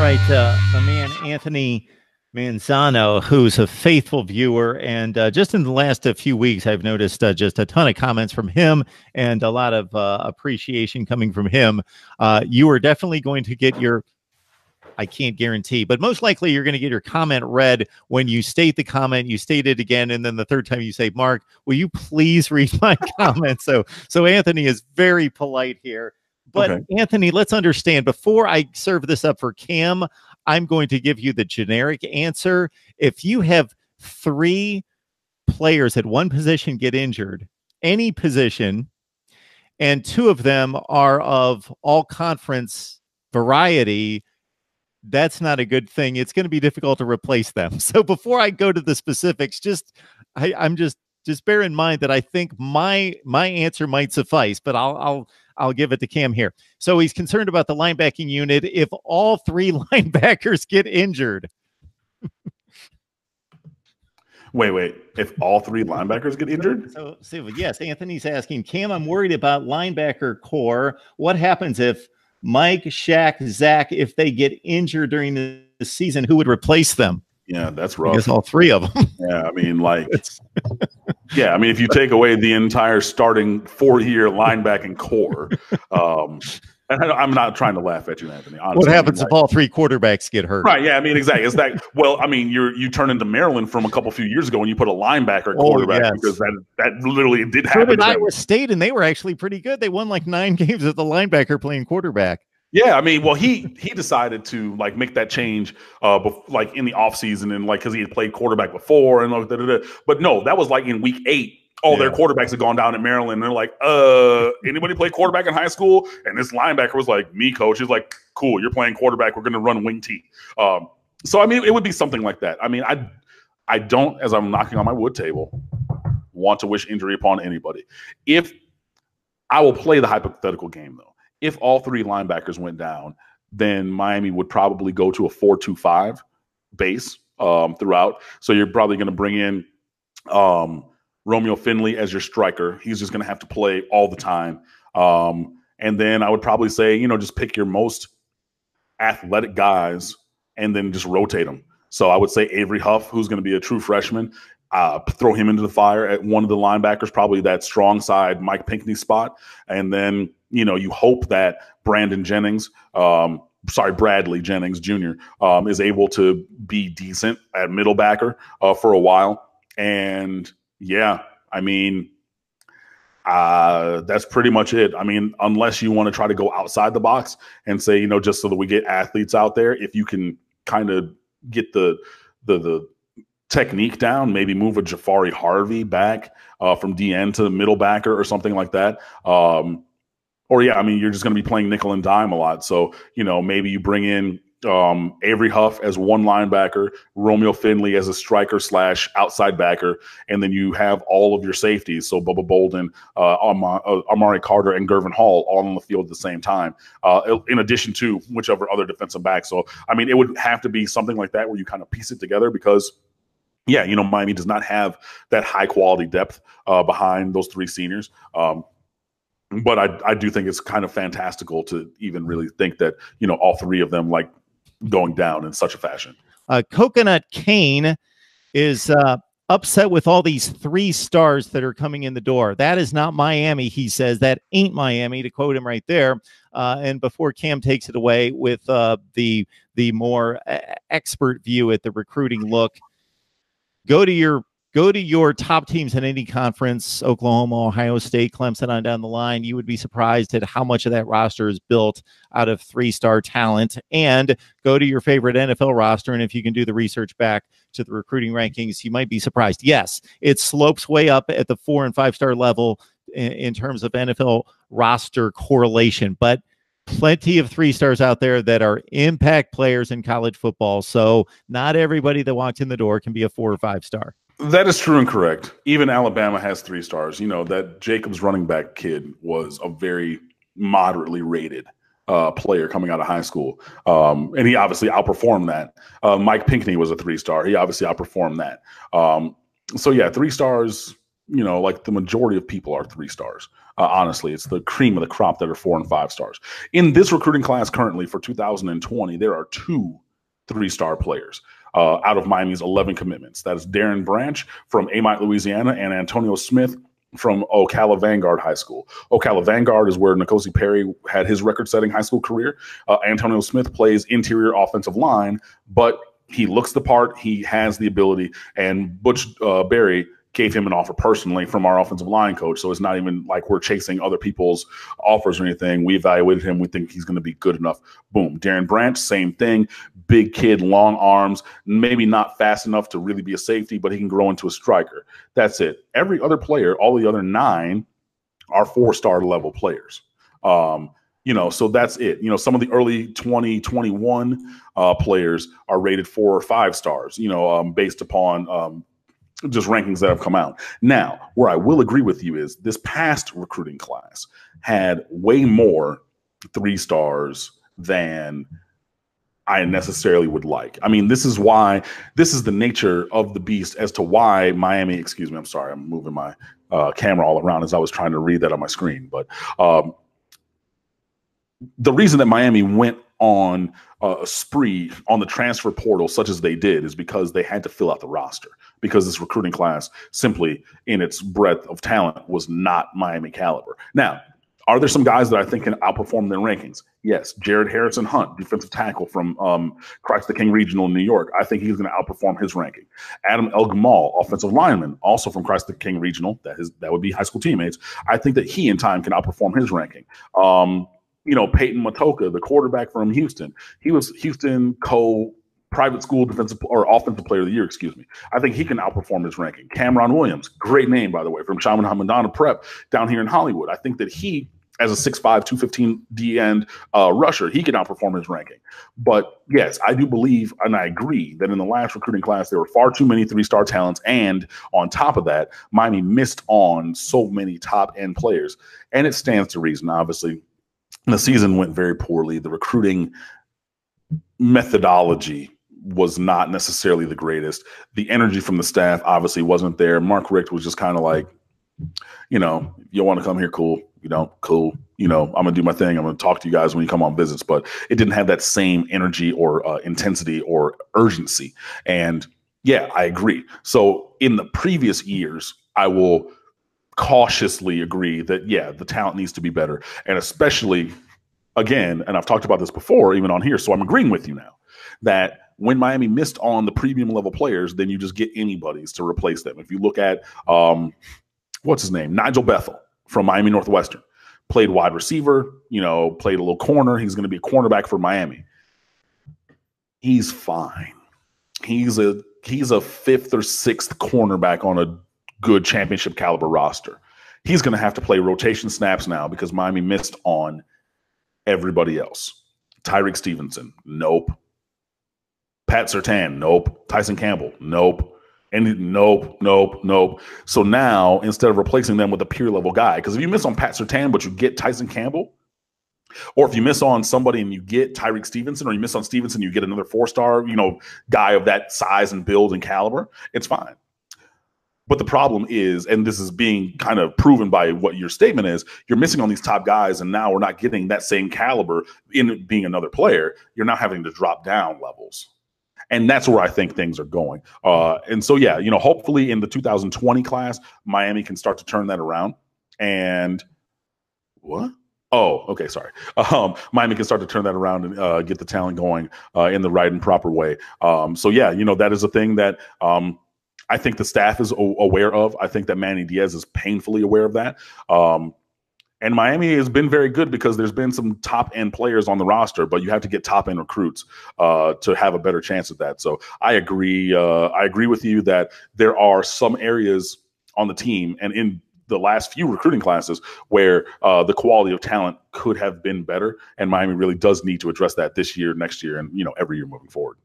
right, my man Anthony Manzano, who's a faithful viewer, and just in the last few weeks, I've noticed just a ton of comments from him and a lot of appreciation coming from him. You are definitely going to get your, I can't guarantee, but most likely you're going to get your comment read when you state the comment, you state it again, and then the third time you say, Mark, will you please read my comment? So Anthony is very polite here. But okay. Anthony, let's understand, before I serve this up for Cam, I'm going to give you the generic answer. If you have 3 players at one position get injured, any position, and 2 of them are of all conference variety, that's not a good thing. It's going to be difficult to replace them. So before I go to the specifics, I'm just bear in mind that I think my answer might suffice, but I'll give it to Cam here. So he's concerned about the linebacking unit if all 3 linebackers get injured. Wait. If all 3 linebackers get injured? So yes, Anthony's asking, Cam, I'm worried about linebacker core. What happens if Mike, Shaq, Zach, if they get injured during the season, who would replace them? Yeah, that's rough. I guess all 3 of them. Yeah, I mean, like, yeah, I mean, if you take away the entire starting 4-year linebacking core, and I'm not trying to laugh at you, Anthony. Honestly, what happens if all 3 quarterbacks get hurt? Right. Yeah. I mean, exactly. It's that. Well, I mean, you turn into Maryland from a few years ago when you put a linebacker quarterback, because that literally did happen. So did Iowa State, and they were actually pretty good. They won like 9 games with the linebacker playing quarterback. Yeah, I mean, well, he decided to like make that change, like in the offseason, and like because he had played quarterback before, and like but no, that was like in week 8. All their quarterbacks had gone down in Maryland, and they're like, anybody play quarterback in high school? And this linebacker was like, me, coach. He's like, cool, you're playing quarterback. We're going to run wing T. So I mean, it would be something like that. I mean, I don't, as I'm knocking on my wood table, want to wish injury upon anybody. If I will play the hypothetical game though. If all 3 linebackers went down, then Miami would probably go to a 4-2-5 base throughout. So you're probably going to bring in Romeo Finley as your striker. He's just going to have to play all the time. And then I would probably say, just pick your most athletic guys and then just rotate them. So I would say Avery Huff, who's going to be a true freshman, throw him into the fire at one of the linebackers, probably that strong side Mike Pinckney spot. And then, you hope that Bradley Jennings Jr. Is able to be decent at middle backer for a while. And yeah, I mean, that's pretty much it. I mean, unless you want to try to go outside the box and say, just so that we get athletes out there, if you can kind of get the technique down, maybe move a Jafari Harvey back from DN to the middle backer or something like that. Or yeah, I mean, you're just going to be playing nickel and dime a lot. So, maybe you bring in Avery Huff as one linebacker, Romeo Finley as a striker / outside backer, and then you have all of your safeties. So Bubba Bolden, Amari Carter, and Gervin Hall all on the field at the same time, in addition to whichever other defensive back. So, I mean, it would have to be something like that where you kind of piece it together because, yeah, Miami does not have that high quality depth behind those 3 seniors. But I do think it's kind of fantastical to even really think that, all 3 of them like going down in such a fashion. Coconut Kane is upset with all these 3 stars that are coming in the door. That is not Miami, he says. That ain't Miami, to quote him right there. And before Cam takes it away with the more expert view at the recruiting look, go to your top teams in any conference, Oklahoma, Ohio State, Clemson on down the line. You would be surprised at how much of that roster is built out of 3-star talent. And go to your favorite NFL roster, and if you can do the research back to the recruiting rankings, you might be surprised. Yes, it slopes way up at the 4- and 5-star level in terms of NFL roster correlation, but plenty of 3-stars out there that are impact players in college football. So not everybody that walks in the door can be a 4 or 5-star. That is true and correct. Even Alabama has 3 stars. That Jacobs running back kid was a very moderately rated player coming out of high school. And he obviously outperformed that. Mike Pinckney was a 3-star. He obviously outperformed that. So yeah, 3 stars like the majority of people are 3 stars. Honestly, it's the cream of the crop that are 4 and 5 stars. In this recruiting class currently for 2020, there are 2 3-star players out of Miami's 11 commitments. That is Darren Branch from Amite, Louisiana, and Antonio Smith from Ocala Vanguard High School. Ocala Vanguard is where N'Kosi Perry had his record-setting high school career. Antonio Smith plays interior offensive line, but he looks the part. He has the ability, and Butch Berry gave him an offer personally from our offensive line coach. So it's not even like we're chasing other people's offers or anything. We evaluated him. We think he's going to be good enough. Boom. Darren Branch, same thing. Big kid, long arms, maybe not fast enough to really be a safety, but he can grow into a striker. That's it. Every other player, all the other 9 are 4-star level players. So that's it. Some of the early 2021 players are rated 4 or 5 stars, based upon just rankings that have come out. Now, where I will agree with you is this past recruiting class had way more 3 stars than I necessarily would like. I mean, this is the nature of the beast as to why Miami, excuse me, I'm sorry, I'm moving my camera all around as I was trying to read that on my screen. But the reason that Miami went on a spree on the transfer portal such as they did is because they had to fill out the roster, because this recruiting class simply in its breadth of talent was not Miami caliber. Now, are there some guys that I think can outperform their rankings? Yes. Jared Harrison Hunt, defensive tackle from Christ the King Regional in New York. I think he's going to outperform his ranking. Adam El Gamal, offensive lineman, also from Christ the King Regional. That would be high school teammates. I think that he in time can outperform his ranking. Peyton Matoka, the quarterback from Houston. He was Houston private school defensive or offensive player of the year, excuse me. I think he can outperform his ranking. Cameron Williams, great name, by the way, from Shaman Hamadana Prep down here in Hollywood. I think that he, as a 6'5", 215 D-end rusher, he can outperform his ranking. But yes, I do believe, and I agree, that in the last recruiting class, there were far too many 3-star talents. And on top of that, Miami missed on so many top-end players. And it stands to reason, obviously. The season went very poorly. The recruiting methodology was not necessarily the greatest. The energy from the staff obviously wasn't there. Mark Richt was just kind of like, you want to come here, cool. You don't, cool. I'm going to do my thing. I'm going to talk to you guys when you come on visits. But it didn't have that same energy or intensity or urgency. And yeah, I agree. So in the previous years, I will cautiously agree that, yeah, the talent needs to be better. And especially, again, and I've talked about this before, even on here, so I'm agreeing with you now, that when Miami missed on the premium level players, then you just get anybody's to replace them. If you look at, what's his name? Nigel Bethel from Miami Northwestern. Played wide receiver, played a little corner. He's going to be a cornerback for Miami. He's fine. He's a 5th or 6th cornerback on a good championship caliber roster. He's going to have to play rotation snaps now because Miami missed on everybody else. Tyreek Stevenson, nope. Pat Surtain, nope. Tyson Campbell, nope. And nope. So now, instead of replacing them with a peer level guy, because if you miss on Pat Surtain, but you get Tyson Campbell, or if you miss on somebody and you get Tyreek Stevenson, or you miss on Stevenson, you get another 4-star, guy of that size and build and caliber, it's fine. But the problem is, and this is being kind of proven by what your statement is, you're missing on these top guys, and now we're not getting that same caliber in being another player. You're now having to drop down levels. And that's where I think things are going. And so, yeah, hopefully in the 2020 class, Miami can start to turn that around. And what? Oh, okay, sorry. Miami can start to turn that around and get the talent going in the right and proper way. So, yeah, that is a thing that I think the staff is aware of. I think that Manny Diaz is painfully aware of that. And Miami has been very good because there's been some top-end players on the roster, but you have to get top-end recruits to have a better chance at that. So I agree. I agree with you that there are some areas on the team and in the last few recruiting classes where the quality of talent could have been better. And Miami really does need to address that this year, next year, and every year moving forward.